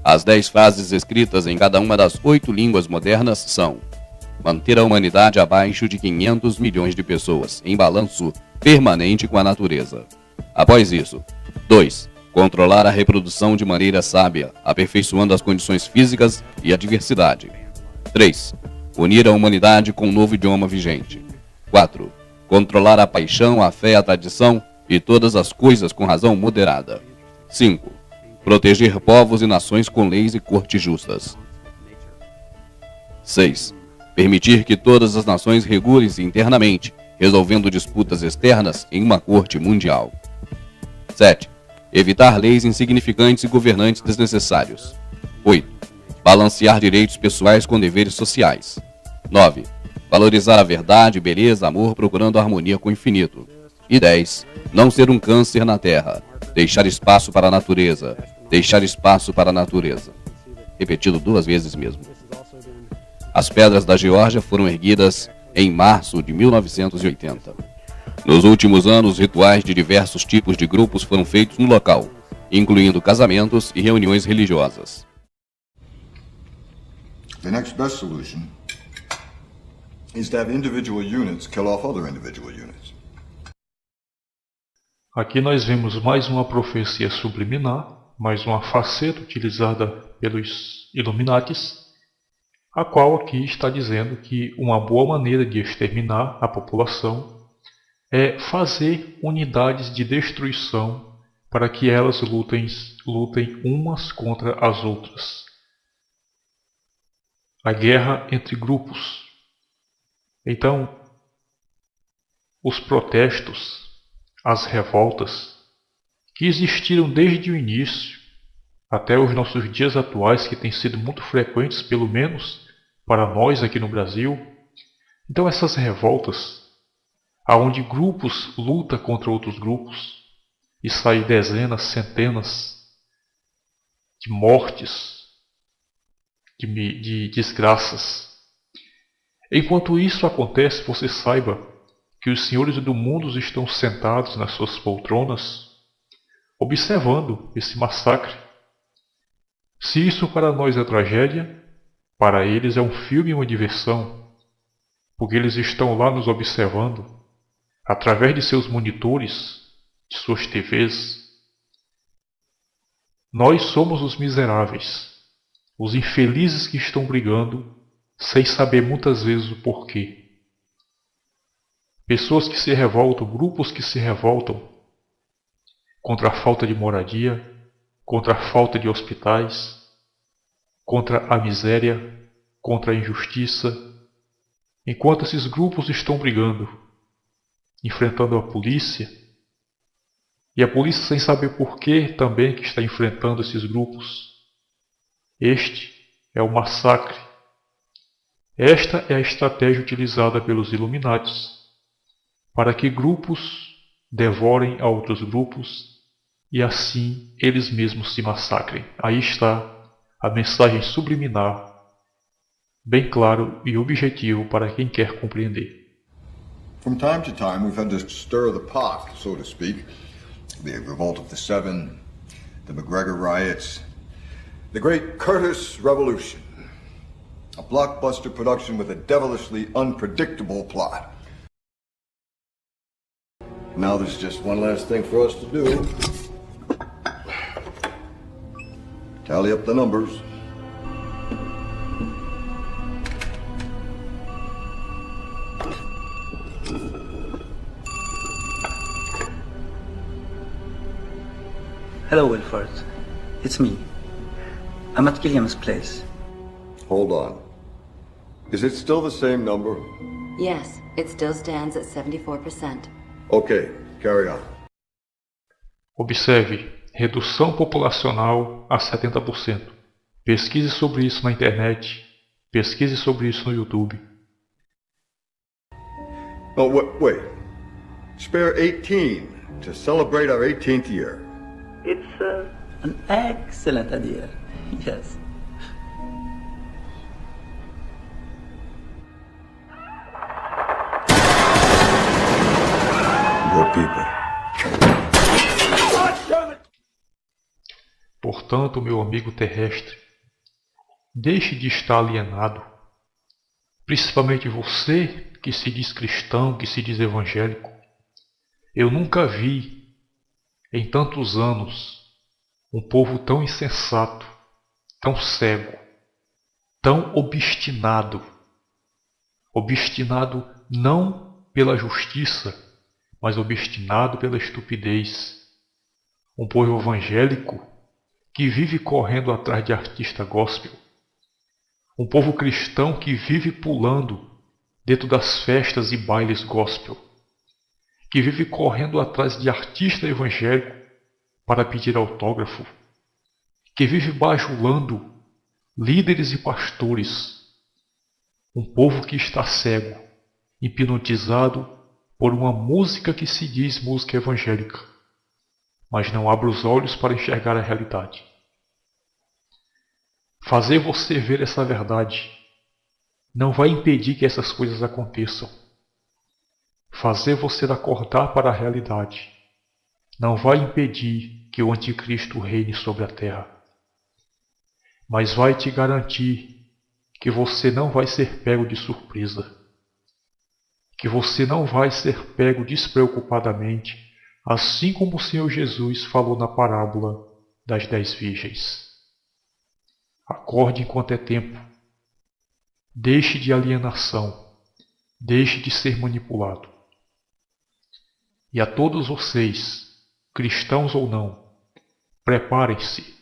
As 10 frases escritas em cada uma das 8 línguas modernas são: manter a humanidade abaixo de 500 milhões de pessoas, em balanço permanente com a natureza. Após isso, 2. Controlar a reprodução de maneira sábia, aperfeiçoando as condições físicas e a diversidade. 3. Unir a humanidade com um novo idioma vigente. 4. Controlar a paixão, a fé, a tradição e todas as coisas com razão moderada. 5. Proteger povos e nações com leis e cortes justas. 6. Permitir que todas as nações regulem-se internamente, resolvendo disputas externas em uma corte mundial. 7. Evitar leis insignificantes e governantes desnecessários. 8. Balancear direitos pessoais com deveres sociais. 9. Valorizar a verdade, beleza, amor, procurando harmonia com o infinito. E 10. Não ser um câncer na Terra. Deixar espaço para a natureza. Deixar espaço para a natureza. Repetido 2 vezes mesmo. As pedras da Geórgia foram erguidas em março de 1980. Nos últimos anos, rituais de diversos tipos de grupos foram feitos no local, incluindo casamentos e reuniões religiosas. The next best solution is to have individual units kill off other individual units. Aqui nós vemos mais uma profecia subliminar, mais uma faceta utilizada pelos Illuminatis, a qual aqui está dizendo que uma boa maneira de exterminar a população é fazer unidades de destruição para que elas lutem umas contra as outras. A guerra entre grupos. Então, os protestos, as revoltas, que existiram desde o início até os nossos dias atuais, que têm sido muito frequentes, pelo menos para nós aqui no Brasil. Então essas revoltas, aonde grupos lutam contra outros grupos e saem dezenas, centenas de mortes, de desgraças. Enquanto isso acontece, você saiba que os senhores do mundo estão sentados nas suas poltronas, observando esse massacre. Se isso para nós é tragédia, para eles é um filme e uma diversão, porque eles estão lá nos observando, através de seus monitores, de suas TVs. Nós somos os miseráveis, os infelizes que estão brigando, sem saber muitas vezes o porquê. Pessoas que se revoltam, grupos que se revoltam contra a falta de moradia, contra a falta de hospitais, contra a miséria, contra a injustiça. Enquanto esses grupos estão brigando, enfrentando a polícia, e a polícia sem saber porquê também que está enfrentando esses grupos. Este é o massacre. Esta é a estratégia utilizada pelos Illuminatis para que grupos devorem a outros grupos e assim eles mesmos se massacrem. Aí está a mensagem subliminar, bem claro e objetivo para quem quer compreender. From time to time, we've had to stir the pot, so to speak. The Revolt of the Seven, the McGregor riots, the Great Curtis Revolution. A blockbuster production with a devilishly unpredictable plot. Now there's just one last thing for us to do. Tally up the numbers. Hello, Wilford. It's me. I'm at Gilliam's place. Hold on. Is it still the same number? Yes, it still stands at 74%. Okay, carry on. Observe, redução populacional a 70%. Pesquise sobre isso na internet. Pesquise sobre isso no YouTube. Oh, wait. Spare 18 to celebrate our 18th year. It's an excellent idea. Yes. Your people. Portanto, meu amigo terrestre, deixe de estar alienado, principalmente você que se diz cristão, que se diz evangélico. Eu nunca vi, em tantos anos, um povo tão insensato, tão cego, tão obstinado. Obstinado não pela justiça, mas obstinado pela estupidez. Um povo evangélico que vive correndo atrás de artista gospel. Um povo cristão que vive pulando dentro das festas e bailes gospel. Que vive correndo atrás de artista evangélico para pedir autógrafo. Que vive bajulando líderes e pastores. Um povo que está cego, hipnotizado por uma música que se diz música evangélica, mas não abre os olhos para enxergar a realidade. Fazer você ver essa verdade não vai impedir que essas coisas aconteçam. Fazer você acordar para a realidade não vai impedir que o anticristo reine sobre a terra, mas vai te garantir que você não vai ser pego de surpresa, que você não vai ser pego despreocupadamente, assim como o Senhor Jesus falou na parábola das 10 virgens. Acorde enquanto é tempo. Deixe de alienação. Deixe de ser manipulado. E a todos vocês, cristãos ou não, preparem-se.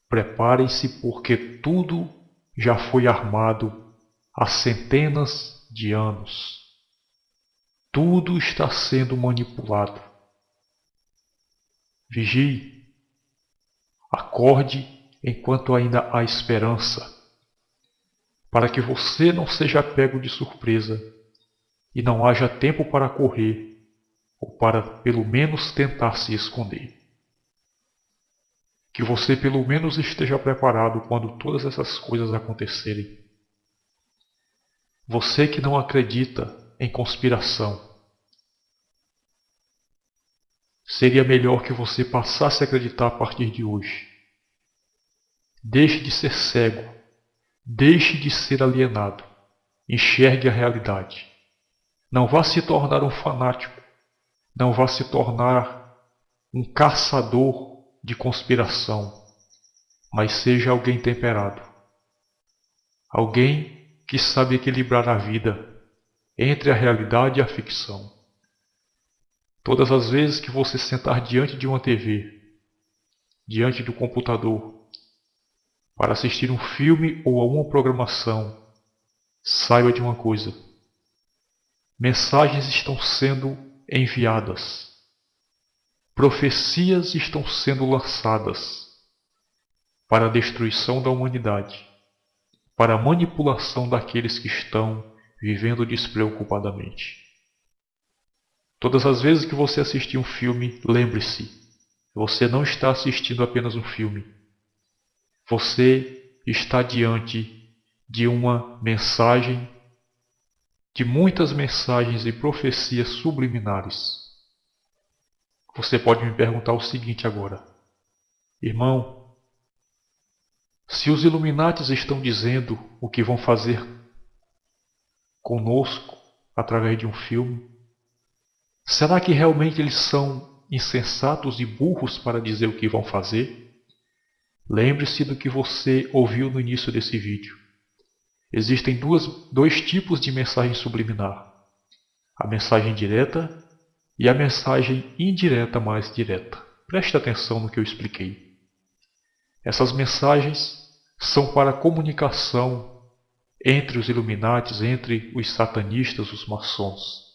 Preparem-se porque tudo já foi armado há centenas de anos. Tudo está sendo manipulado. Vigie. Acorde enquanto ainda há esperança, para que você não seja pego de surpresa e não haja tempo para correr ou para pelo menos tentar se esconder. Que você pelo menos esteja preparado quando todas essas coisas acontecerem. Você que não acredita em conspiração, seria melhor que você passasse a acreditar a partir de hoje. Deixe de ser cego. Deixe de ser alienado. Enxergue a realidade. Não vá se tornar um fanático. Não vá se tornar um caçador de conspiração. Mas seja alguém temperado. Alguém que sabe equilibrar a vida entre a realidade e a ficção. Todas as vezes que você sentar diante de uma TV, diante do computador, para assistir um filme ou a uma programação, saiba de uma coisa: mensagens estão sendo enviadas, profecias estão sendo lançadas para a destruição da humanidade, para a manipulação daqueles que estão vivendo despreocupadamente. Todas as vezes que você assistir um filme, lembre-se, você não está assistindo apenas um filme. Você está diante de uma mensagem, de muitas mensagens e profecias subliminares. Você pode me perguntar o seguinte agora: irmão, se os Illuminatis estão dizendo o que vão fazer conosco através de um filme, será que realmente eles são insensatos e burros para dizer o que vão fazer? Lembre-se do que você ouviu no início desse vídeo. Existem dois tipos de mensagem subliminar: a mensagem direta e a mensagem indireta mais direta. Preste atenção no que eu expliquei. Essas mensagens são para comunicação entre os Illuminatis, entre os satanistas, os maçons.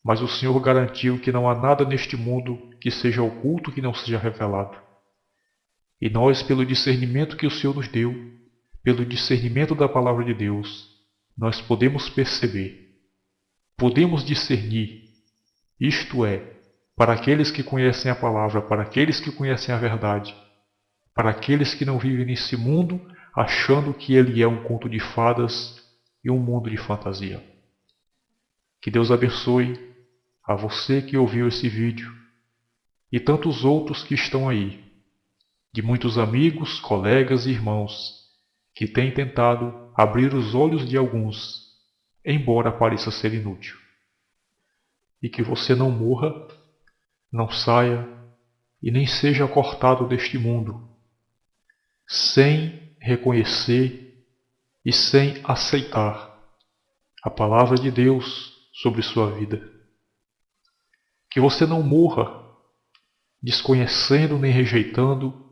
Mas o Senhor garantiu que não há nada neste mundo que seja oculto, que não seja revelado. E nós, pelo discernimento que o Senhor nos deu, pelo discernimento da palavra de Deus, nós podemos perceber, podemos discernir, isto é, para aqueles que conhecem a palavra, para aqueles que conhecem a verdade, para aqueles que não vivem nesse mundo achando que ele é um conto de fadas e um mundo de fantasia. Que Deus abençoe a você que ouviu esse vídeo e tantos outros que estão aí, de muitos amigos, colegas e irmãos que têm tentado abrir os olhos de alguns, embora pareça ser inútil. E que você não morra, não saia e nem seja cortado deste mundo, sem reconhecer e sem aceitar a palavra de Deus sobre sua vida. Que você não morra desconhecendo nem rejeitando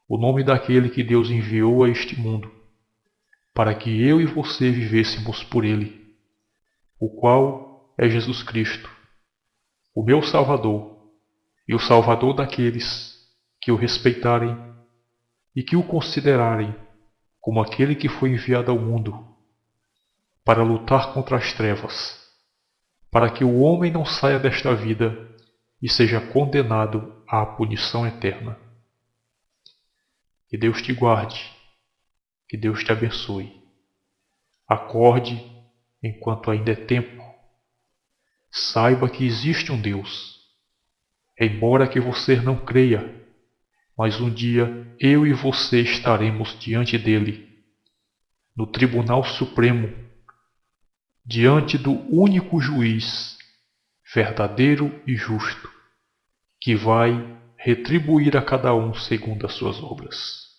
o nome daquele que Deus enviou a este mundo, para que eu e você vivêssemos por ele, o qual é Jesus Cristo, o meu Salvador e o Salvador daqueles que o respeitarem e que o considerarem como aquele que foi enviado ao mundo para lutar contra as trevas, para que o homem não saia desta vida e seja condenado à punição eterna. Que Deus te guarde, que Deus te abençoe. Acorde enquanto ainda é tempo. Saiba que existe um Deus, embora que você não creia, mas um dia eu e você estaremos diante dele, no Tribunal Supremo, diante do único juiz, verdadeiro e justo, que vai retribuir a cada um segundo as suas obras.